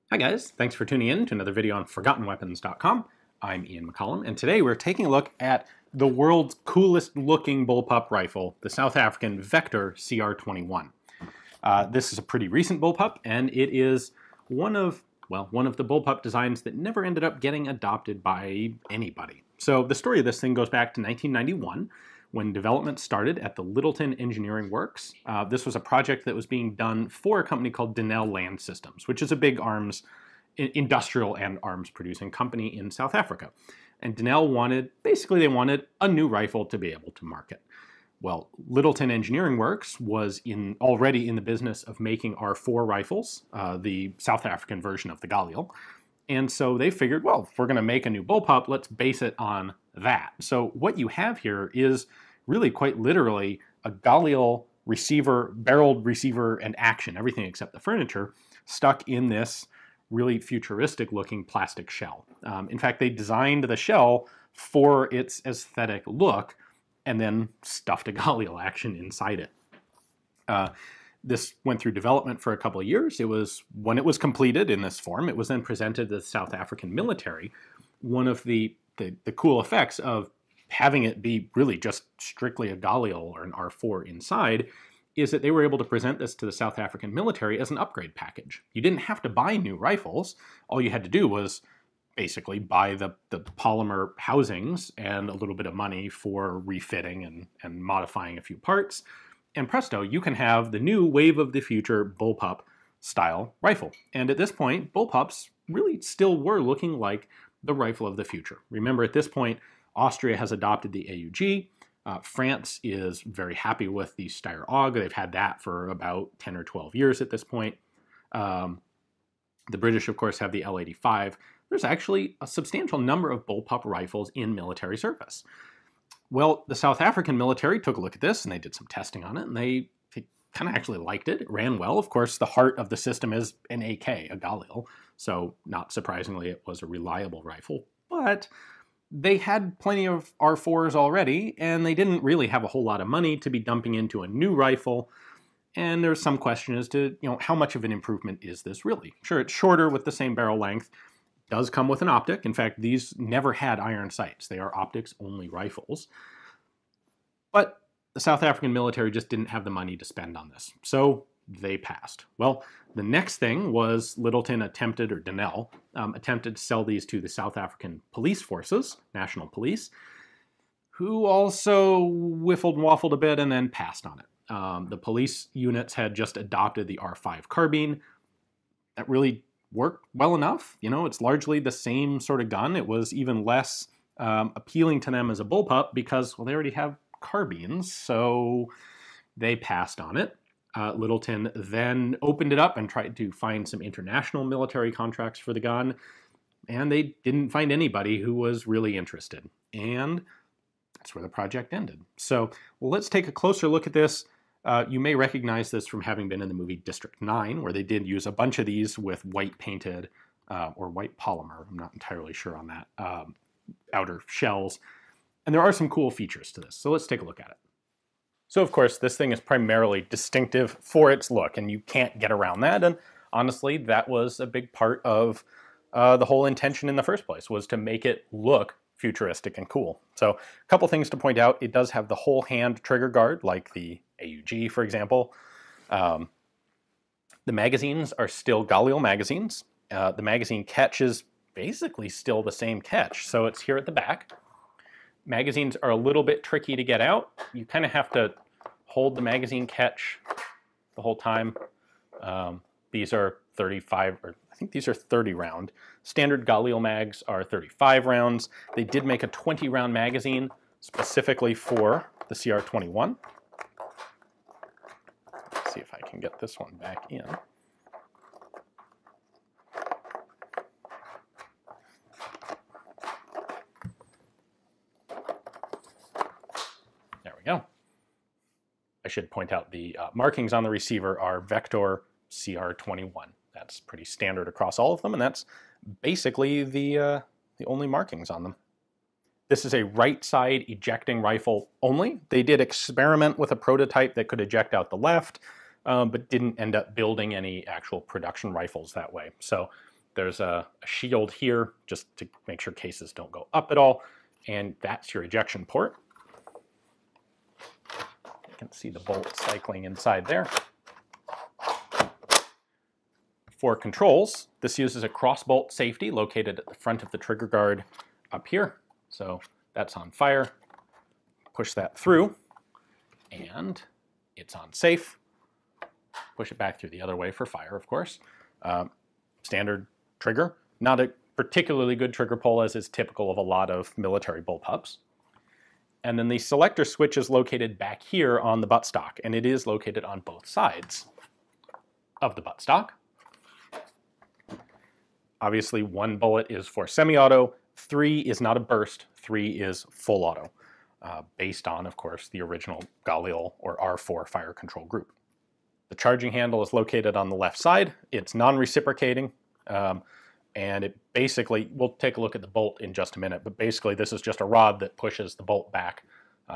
Hi guys, thanks for tuning in to another video on ForgottenWeapons.com. I'm Ian McCollum, and today we're taking a look at the world's coolest looking bullpup rifle, the South African Vektor CR21. This is a pretty recent bullpup, and it is one of the bullpup designs that never ended up getting adopted by anybody. So the story of this thing goes back to 1991, when development started at the Lyttelton Engineering Works. This was a project that was being done for a company called Denel Land Systems, which is a big industrial and arms producing company in South Africa. And Denel wanted a new rifle to be able to market. Well, Lyttelton Engineering Works was already in the business of making R4 rifles, the South African version of the Galil. And so they figured, well, if we're going to make a new bullpup, let's base it on that. So what you have here is really quite literally a Galil receiver, barreled receiver and action, everything except the furniture, stuck in this really futuristic looking plastic shell. In fact, they designed the shell for its aesthetic look and then stuffed a Galil action inside it. This went through development for a couple of years. When it was completed in this form, it was then presented to the South African military. One of the cool effects of having it be really just strictly a Galil or an R4 inside is that they were able to present this to the South African military as an upgrade package. You didn't have to buy new rifles. All you had to do was basically buy the polymer housings and a little bit of money for refitting and modifying a few parts. And presto, you can have the new wave of the future bullpup style rifle. And at this point, bullpups really still were looking like the rifle of the future. Remember, at this point, Austria has adopted the AUG. France is very happy with the Steyr AUG. They've had that for about 10 or 12 years at this point. The British, of course, have the L85. There's actually a substantial number of bullpup rifles in military service. Well, the South African military took a look at this and they did some testing on it, and they kind of actually liked it. It ran well. Of course, the heart of the system is an AK, a Galil, so not surprisingly, it was a reliable rifle. But they had plenty of R4s already, and they didn't really have a whole lot of money to be dumping into a new rifle. And there's some question as to, how much of an improvement is this really? Sure, it's shorter with the same barrel length. Does come with an optic. In fact, these never had iron sights. They are optics-only rifles. But the South African military just didn't have the money to spend on this, so they passed. Well, the next thing was Lyttelton attempted to sell these to the South African police forces, national police, who also whiffled and waffled a bit and then passed on it. The police units had just adopted the R5 carbine. That really worked well enough. It's largely the same sort of gun. It was even less appealing to them as a bullpup because, well, they already have carbines, so they passed on it. Lyttelton then opened it up and tried to find some international military contracts for the gun, and they didn't find anybody who was really interested. And that's where the project ended. So let's take a closer look at this. You may recognize this from having been in the movie District 9, where they did use a bunch of these with white painted or white polymer, I'm not entirely sure on that, outer shells. And there are some cool features to this, so let's take a look at it. So of course, this thing is primarily distinctive for its look, and you can't get around that. And honestly, that was a big part of the whole intention in the first place, was to make it look futuristic and cool. So a couple things to point out. It does have the whole hand trigger guard, like the AUG, for example. The magazines are still Galil magazines. The magazine catch is basically still the same catch, so it's here at the back. Magazines are a little bit tricky to get out. You kind of have to hold the magazine catch the whole time. These are 35, or I think these are 30 round. Standard Galil mags are 35 rounds. They did make a 20 round magazine specifically for the CR21. Let's see if I can get this one back in. There we go. I should point out the markings on the receiver are Vektor CR21. That's pretty standard across all of them, and that's basically the only markings on them. This is a right side ejecting rifle only. They did experiment with a prototype that could eject out the left, but didn't end up building any actual production rifles that way. So There's a shield here just to make sure cases don't go up at all, and that's your ejection port. You can see the bolt cycling inside there. For controls, this uses a cross-bolt safety located at the front of the trigger guard up here. So that's on fire. Push that through, and it's on safe. Push it back through the other way for fire, of course. Standard trigger. Not a particularly good trigger pull, as is typical of a lot of military bullpups. And then the selector switch is located back here on the buttstock, and it is located on both sides of the buttstock. Obviously, 1 bullet is for semi-auto, 3 is not a burst, 3 is full auto, based on, of course, the original Galil or R4 fire control group. The charging handle is located on the left side. It's non-reciprocating, and it basically, we'll take a look at the bolt in just a minute, but basically this is just a rod that pushes the bolt back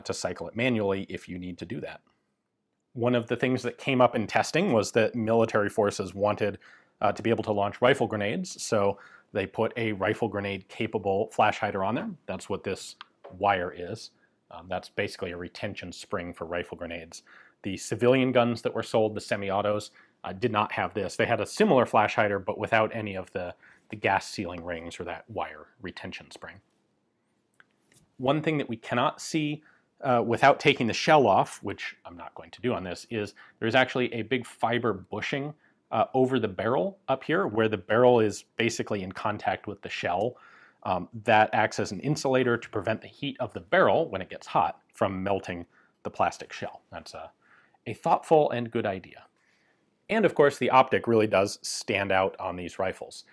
to cycle it manually if you need to do that. One of the things that came up in testing was that military forces wanted to be able to launch rifle grenades, so they put a rifle grenade capable Flashhider on there. That's what this wire is. That's basically a retention spring for rifle grenades. The civilian guns that were sold, the semi-autos, did not have this. They had a similar Flashhider, but without any of the gas sealing rings or that wire retention spring. One thing that we cannot see without taking the shell off, which I'm not going to do on this, is there's actually a big fiber bushing over the barrel up here, where the barrel is basically in contact with the shell. That acts as an insulator to prevent the heat of the barrel, when it gets hot, from melting the plastic shell. That's a thoughtful and good idea. And of course, the optic really does stand out on these rifles.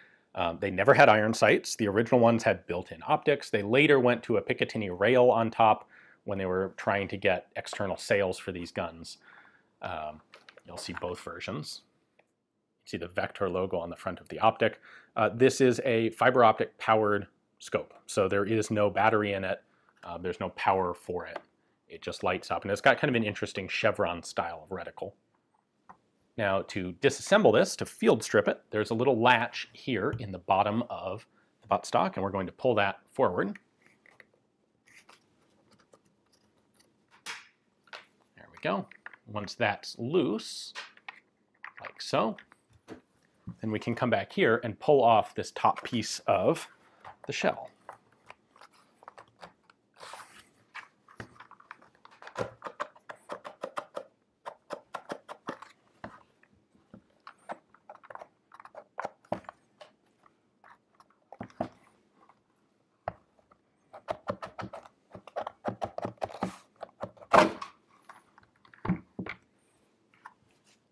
They never had iron sights. The original ones had built-in optics. They later went to a Picatinny rail on top when they were trying to get external sales for these guns. You'll see both versions. See the Vektor logo on the front of the optic. This is a fiber optic powered scope, so there is no battery in it. There's no power for it. It just lights up, and it's got kind of an interesting chevron style of reticle. Now, to disassemble this, to field strip it, there's a little latch here in the bottom of the buttstock, and we're going to pull that forward. There we go. Once that's loose, like so, then we can come back here and pull off this top piece of the shell.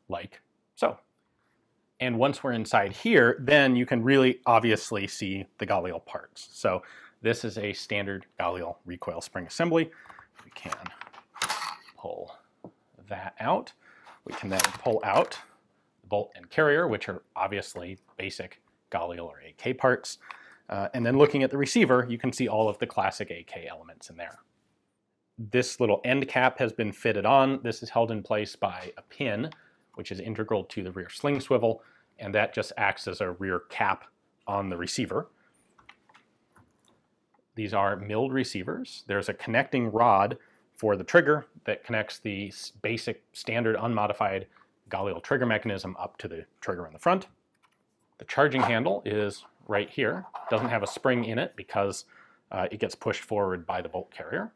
Like so. And once we're inside here, then you can really obviously see the Galil parts. So this is a standard Galil recoil spring assembly. We can pull that out. We can then pull out the bolt and carrier, which are obviously basic Galil or AK parts. And then looking at the receiver, you can see all of the classic AK elements in there. This little end cap has been fitted on. This is held in place by a pin, which is integral to the rear sling swivel, and that just acts as a rear cap on the receiver. These are milled receivers. There's a connecting rod for the trigger that connects the basic standard unmodified Galil trigger mechanism up to the trigger in the front. The charging handle is right here. It doesn't have a spring in it because it gets pushed forward by the bolt carrier.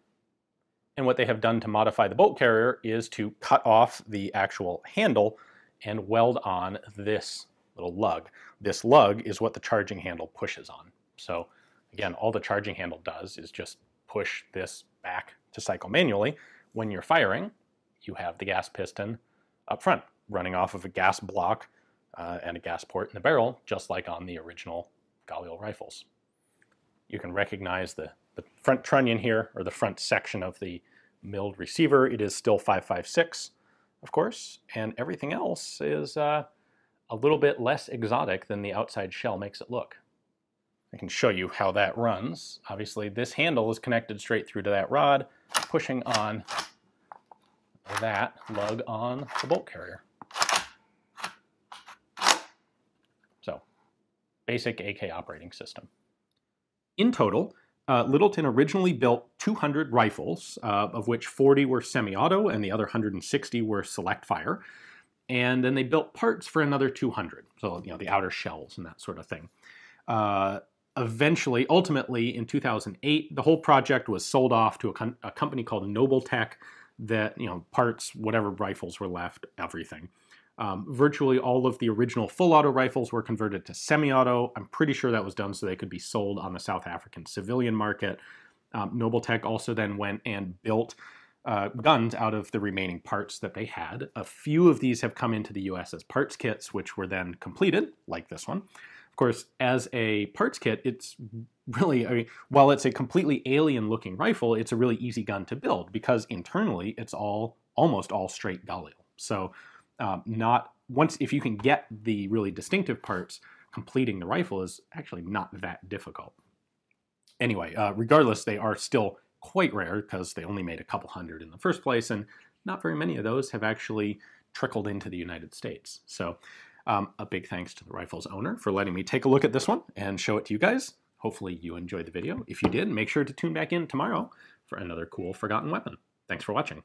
And what they have done to modify the bolt carrier is to cut off the actual handle and weld on this little lug. This lug is what the charging handle pushes on. So again, all the charging handle does is just push this back to cycle manually. When you're firing, you have the gas piston up front, running off of a gas block and a gas port in the barrel, just like on the original Galil rifles. You can recognize the front trunnion here, or the front section of the milled receiver. It is still 5.56, of course, and everything else is a little bit less exotic than the outside shell makes it look. I can show you how that runs. Obviously, this handle is connected straight through to that rod, pushing on that lug on the bolt carrier. So basic AK operating system. In total, Lyttelton originally built 200 rifles, of which 40 were semi-auto and the other 160 were select fire. And then they built parts for another 200, so the outer shells and that sort of thing. Eventually, ultimately, in 2008, the whole project was sold off to a company called Noble-Tech that, parts, whatever rifles were left, everything. Virtually all of the original full auto rifles were converted to semi-auto. I'm pretty sure that was done so they could be sold on the South African civilian market. Noble-Tech also then went and built guns out of the remaining parts that they had. A few of these have come into the US as parts kits, which were then completed, like this one. Of course, as a parts kit, it's really, while it's a completely alien-looking rifle, it's a really easy gun to build because internally it's almost all straight Galil. So if you can get the really distinctive parts, completing the rifle is actually not that difficult. Anyway, regardless, they are still quite rare because they only made a couple hundred in the first place, and not very many of those have actually trickled into the United States. So a big thanks to the rifle's owner for letting me take a look at this one and show it to you guys. Hopefully you enjoyed the video. If you did, make sure to tune back in tomorrow for another cool forgotten weapon. Thanks for watching.